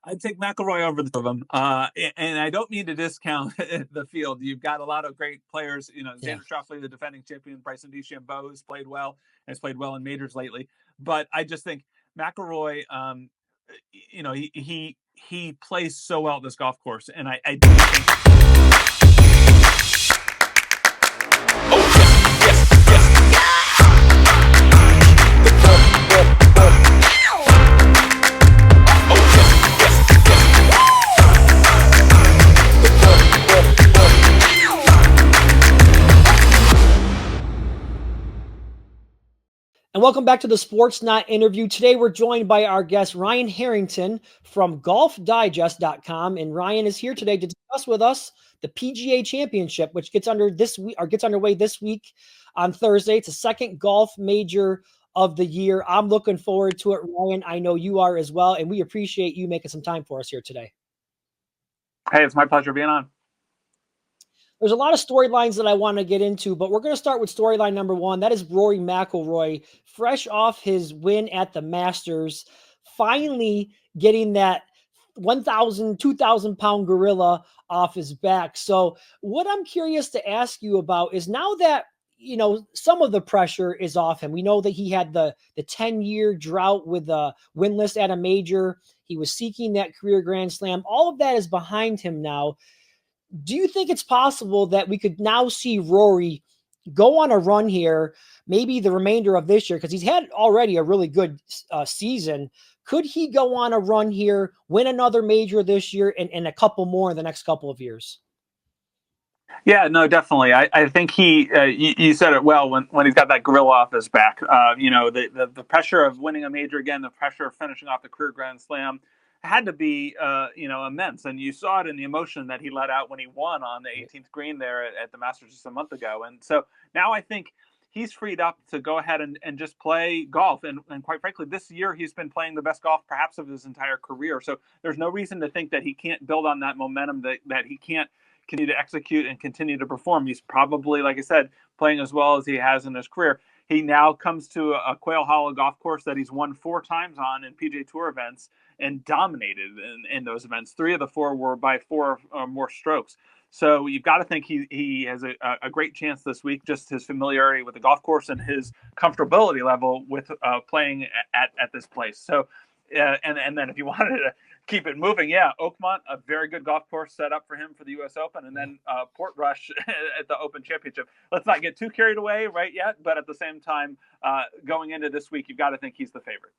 I'd take McIlroy over the two of them. And I don't mean to discount the field. You've got a lot of great players. Yeah. Xander Schauffele, the defending champion, Bryson DeChambeau has played well, has played well in majors lately. But I just think McIlroy, he plays so well at this golf course, and I do think. And welcome back to the Sportsnaut interview. Today we're joined by our guest Ryan Harrington from golfdigest.com, and Ryan is here today to discuss with us the PGA Championship, which gets underway this week on Thursday. It's the second golf major of the year. I'm looking forward to it, Ryan. I know you are as well, and we appreciate you making some time for us here today. Hey, it's my pleasure being on. There's a lot of storylines that I want to get into, but we're going to start with storyline number one. That is Rory McIlroy, fresh off his win at the Masters, finally getting that 1,000, 2,000 pound gorilla off his back. So what I'm curious to ask you about is, now that, some of the pressure is off him. We know that he had the 10-year drought with a winless at a major. He was seeking that career Grand Slam. All of that is behind him now. Do you think it's possible that we could now see Rory go on a run here, maybe the remainder of this year, because he's had already a really good season? Could he go on a run here, win another major this year, and a couple more in the next couple of years? Yeah, no, definitely. I think you said it well when he's got that gorilla off his back. The pressure of winning a major again, the pressure of finishing off the career Grand Slam had to be, immense. And you saw it in the emotion that he let out when he won on the 18th green there at the Masters just a month ago. And so now I think he's freed up to go ahead and just play golf. And quite frankly, this year he's been playing the best golf perhaps of his entire career. So there's no reason to think that he can't build on that momentum, that he can't continue to execute and continue to perform. He's probably, like I said, playing as well as he has in his career. He now comes to a Quail Hollow golf course that he's won 4 times on in PGA Tour events and dominated in those events. 3 of the 4 were by 4 or more strokes. So you've got to think he has a great chance this week, just his familiarity with the golf course and his comfortability level with playing at this place. So, and then if you wanted to keep it moving, Oakmont, a very good golf course set up for him for the U.S. Open, and then Portrush at the Open Championship. Let's not get too carried away right yet, but at the same time, going into this week, you've got to think he's the favorite.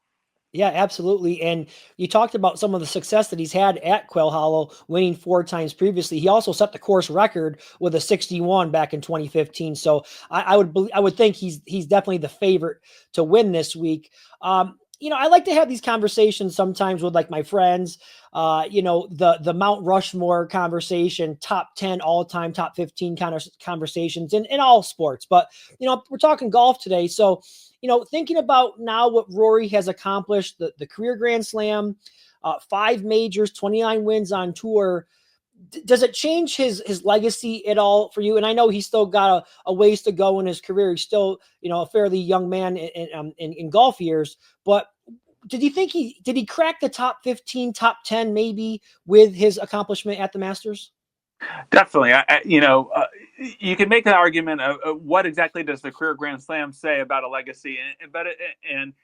Yeah, absolutely. And you talked about some of the success that he's had at Quail Hollow, winning 4 times previously. He also set the course record with a 61 back in 2015. So I would think he's definitely the favorite to win this week. I like to have these conversations sometimes with, like, my friends, the Mount Rushmore conversation, top 10 all time, top 15 kind of conversations in all sports. But, we're talking golf today. So, thinking about now what Rory has accomplished, the career Grand Slam, 5 majors, 29 wins on tour. Does it change his legacy at all for you? And I know he's still got a ways to go in his career. He's still, a fairly young man in golf years. But did he crack the top 15, top 10 maybe with his accomplishment at the Masters? Definitely. You can make an argument of what exactly does the career Grand Slam say about a legacy, and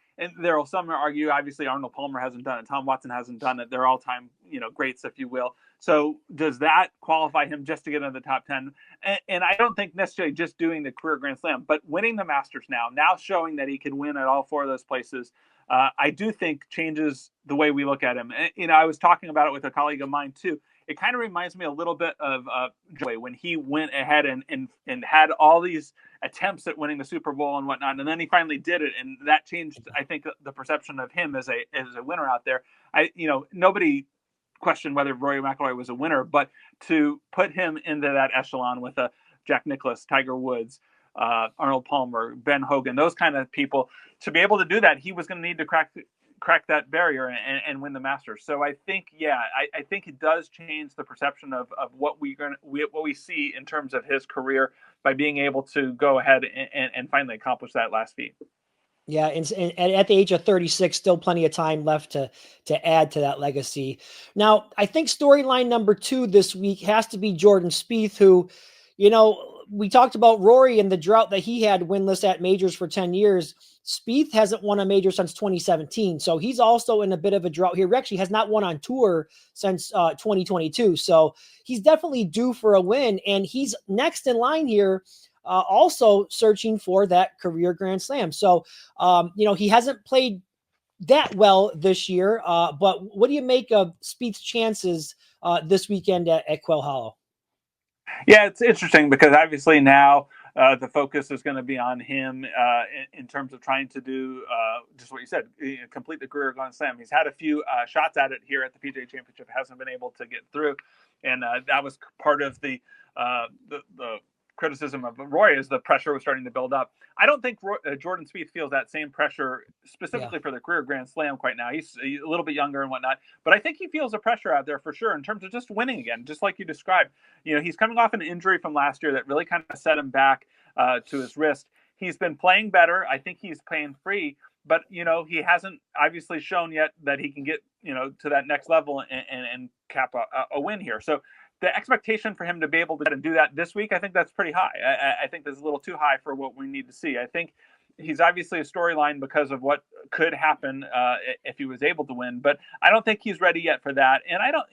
there will some argue, obviously Arnold Palmer hasn't done it, Tom Watson hasn't done it. They're all-time, greats, if you will. So does that qualify him just to get into the top 10? And I don't think necessarily just doing the career Grand Slam, but winning the Masters now showing that he can win at all 4 of those places, I do think changes the way we look at him. I was talking about it with a colleague of mine too. It kind of reminds me a little bit of Joy when he went ahead and had all these attempts at winning the Super Bowl and whatnot, and then he finally did it, and that changed, I think, the perception of him as a winner out there. Nobody questioned whether Rory McIlroy was a winner, but to put him into that echelon with Jack Nicklaus, Tiger Woods, Arnold Palmer, Ben Hogan, those kind of people, to be able to do that, he was going to need to crack that barrier and win the Masters. So I think, I think it does change the perception of what we see in terms of his career by being able to go ahead and finally accomplish that last feat. Yeah, and at the age of 36, still plenty of time left to add to that legacy. Now, I think storyline number 2 this week has to be Jordan Spieth, who, we talked about Rory and the drought that he had winless at majors for 10 years. Spieth hasn't won a major since 2017, so he's also in a bit of a drought here. He actually has not won on tour since 2022, so he's definitely due for a win, and he's next in line here, also searching for that career Grand Slam. So he hasn't played that well this year, but what do you make of Spieth's chances this weekend at Quail Hollow? Yeah, it's interesting because obviously now the focus is going to be on him in terms of trying to do just what you said, complete the career Grand Slam. He's had a few shots at it here at the PGA Championship, hasn't been able to get through, and that was part of the criticism of Roy as the pressure was starting to build up. I don't think Jordan Spieth feels that same pressure specifically for the career Grand Slam quite now. He's a little bit younger and whatnot, but I think he feels the pressure out there for sure in terms of just winning again, just like you described. He's coming off an injury from last year that really kind of set him back to his wrist. He's been playing better. I think he's playing free, but he hasn't obviously shown yet that he can get to that next level and cap a win here. So the expectation for him to be able to do that this week, I think that's pretty high. I think that's a little too high for what we need to see. I think he's obviously a storyline because of what could happen if he was able to win, but I don't think he's ready yet for that. And I don't,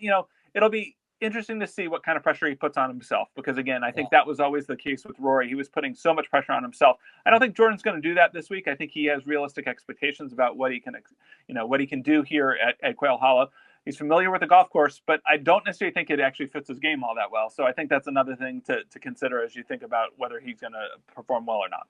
it'll be interesting to see what kind of pressure he puts on himself, because again, I think that was always the case with Rory. He was putting so much pressure on himself. I don't think Jordan's going to do that this week. I think he has realistic expectations about what he can do here at Quail Hollow. He's familiar with the golf course, but I don't necessarily think it actually fits his game all that well. So I think that's another thing to consider as you think about whether he's going to perform well or not.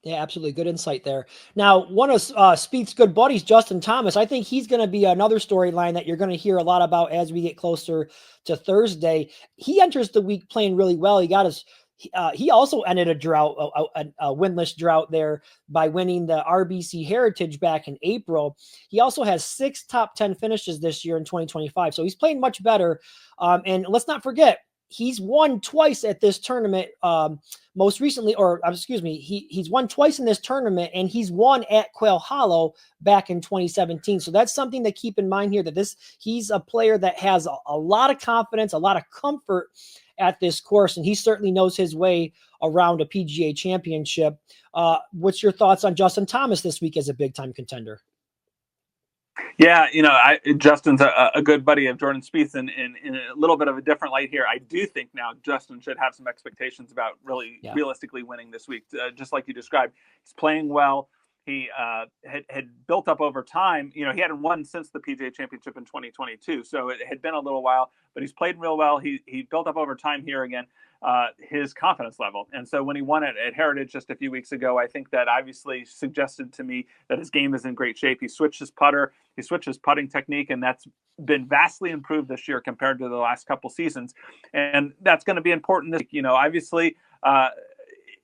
Yeah, absolutely. Good insight there. Now, one of Spieth's good buddies, Justin Thomas, I think he's going to be another storyline that you're going to hear a lot about as we get closer to Thursday. He enters the week playing really well. He also ended a drought, a winless drought there by winning the RBC Heritage back in April. He also has 6 top 10 finishes this year in 2025. So he's playing much better. And let's not forget, he's won twice at this tournament. Most recently, he's won twice in this tournament, and he's won at Quail Hollow back in 2017. So that's something to keep in mind here, that he's a player that has a lot of confidence, a lot of comfort at this course, and he certainly knows his way around a PGA Championship. What's your thoughts on Justin Thomas this week as a big-time contender? Yeah, Justin's a good buddy of Jordan Spieth, and in a little bit of a different light here. I do think now Justin should have some expectations about realistically winning this week, just like you described. He's playing well. He had built up over time. He hadn't won since the PGA Championship in 2022, so it had been a little while, but he's played real well. He built up over time here again his confidence level. And so when he won it at Heritage just a few weeks ago, I think that obviously suggested to me that his game is in great shape. He switched his putter, he switched his putting technique, and that's been vastly improved this year compared to the last couple seasons. And that's going to be important this week. Obviously,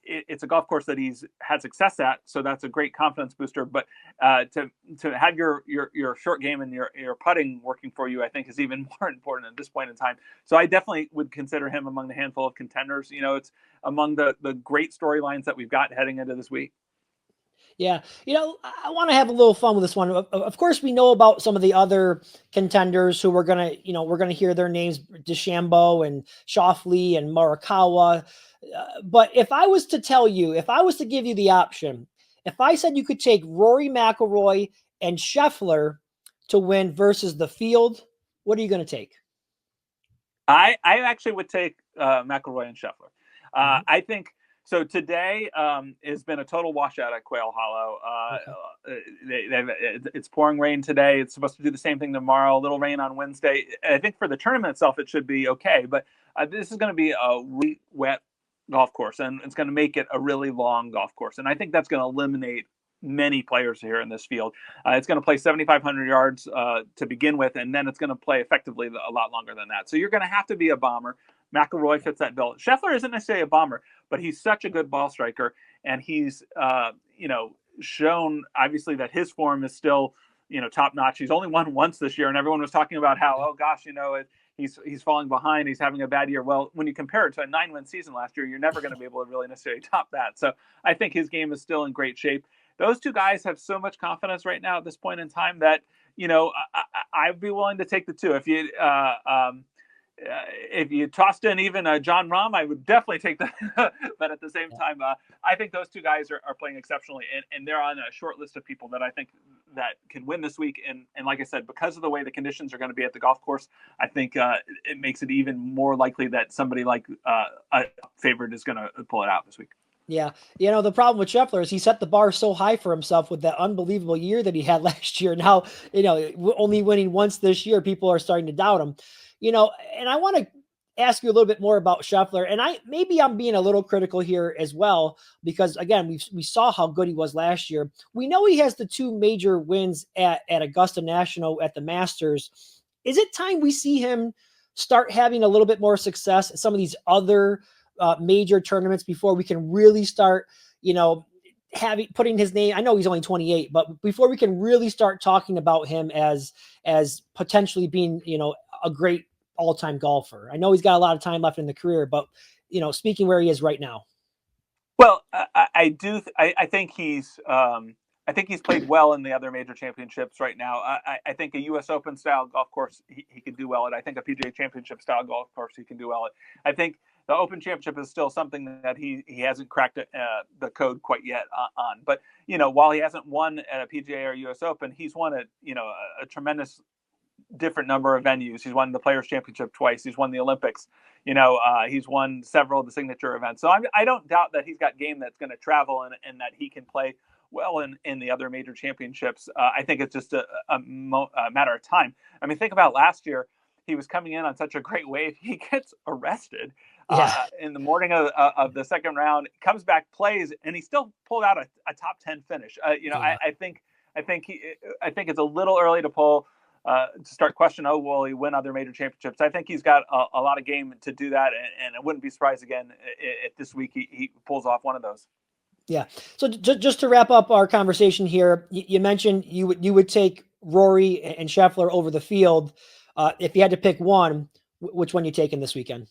it's a golf course that he's had success at, so that's a great confidence booster. But to have your short game and your putting working for you, I think, is even more important at this point in time. So I definitely would consider him among the handful of contenders. It's among the great storylines that we've got heading into this week. Yeah. I want to have a little fun with this one. Of course, we know about some of the other contenders who we're going to hear their names, DeChambeau and Schauffele and Morikawa. But if I was to give you the option, if I said you could take Rory McIlroy and Scheffler to win versus the field, what are you going to take? I actually would take McIlroy and Scheffler. I think so. Today has been a total washout at Quail Hollow. It's pouring rain today. It's supposed to do the same thing tomorrow. A little rain on Wednesday. I think for the tournament itself, it should be okay. But this is going to be a really wet golf course, and it's going to make it a really long golf course. And I think that's going to eliminate many players here in this field. It's going to play 7,500 yards to begin with, and then it's going to play effectively a lot longer than that. So you're going to have to be a bomber. McIlroy fits that bill. Scheffler isn't necessarily a bomber, but he's such a good ball striker, and he's shown obviously that his form is still top notch. He's only won once this year, and everyone was talking about how he's falling behind. He's having a bad year. Well, when you compare it to a 9-win season last year, you're never going to be able to really necessarily top that. So I think his game is still in great shape. those two guys have so much confidence right now at this point in time that, I'd be willing to take the two. If you tossed in even John Rahm, I would definitely take that. But at the same time, I think those two guys are playing exceptionally, and they're on a short list of people that I think that can win this week. And like I said, because of the way the conditions are going to be at the golf course, I think it makes it even more likely that somebody like a favorite is going to pull it out this week. Yeah. The problem with Scheffler is he set the bar so high for himself with that unbelievable year that he had last year. Now, only winning once this year, people are starting to doubt him. And I want to ask you a little bit more about Scheffler. And maybe I'm being a little critical here as well, because again, we saw how good he was last year. We know he has the 2 major wins at Augusta National at the Masters. Is it time we see him start having a little bit more success at some of these other major tournaments before we can really start, putting his name? I know he's only 28, but before we can really start talking about him as potentially being, a great all-time golfer. I know he's got a lot of time left in the career, but speaking where he is right now. Well, I think he's played well in the other major championships right now. I think a U.S. Open style golf course he could do well at. I think a PGA Championship style golf course he can do well at. I think the Open Championship is still something that he hasn't cracked the code quite yet on. But while he hasn't won at a PGA or U.S. Open, he's won at a tremendous different number of venues. He's won the Players Championship twice. He's won the Olympics. He's won several of the signature events. So I don't doubt that he's got game that's going to travel and that he can play well in the other major championships. I think it's just a matter of time. I mean, think about last year. He was coming in on such a great wave. He gets arrested in the morning of the second round, comes back, plays, and he still pulled out a top 10 finish. I think it's a little early to pull. To start questioning, will he win other major championships? I think he's got a lot of game to do that, and I wouldn't be surprised again if this week he pulls off one of those. Yeah. So just to wrap up our conversation here, you mentioned you would take Rory and Scheffler over the field. If you had to pick one, which one you taking this weekend?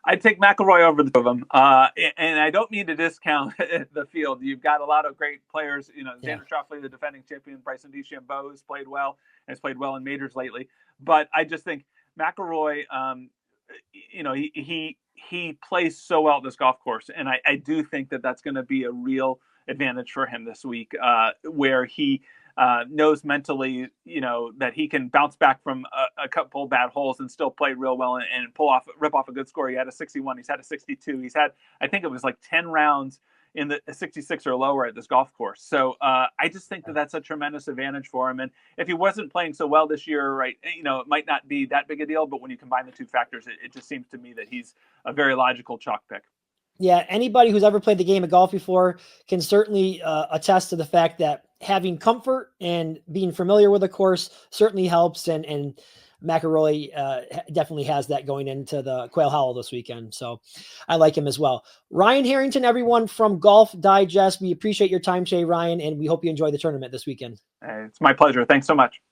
I'd take McIlroy over the two of them. And I don't mean to discount the field. You've got a lot of great players. Xander Schauffele, the defending champion, Bryson DeChambeau has played well and has played well in majors lately. But I just think McIlroy, he plays so well at this golf course. And I do think that that's going to be a real advantage for him this week, where he knows mentally, that he can bounce back from a couple bad holes and still play real well and rip off a good score. He had a 61. He's had a 62. He's had, I think it was like 10 rounds in the 66 or lower at this golf course. So I just think that that's a tremendous advantage for him. And if he wasn't playing so well this year, right, it might not be that big a deal, but when you combine the two factors, it just seems to me that he's a very logical chalk pick. Yeah, anybody who's ever played the game of golf before can certainly attest to the fact that having comfort and being familiar with the course certainly helps. And McIlroy definitely has that going into the Quail Hollow this weekend. So I like him as well. Ryan Harrington, everyone from Golf Digest. We appreciate your time today, Ryan, and we hope you enjoy the tournament this weekend. It's my pleasure. Thanks so much.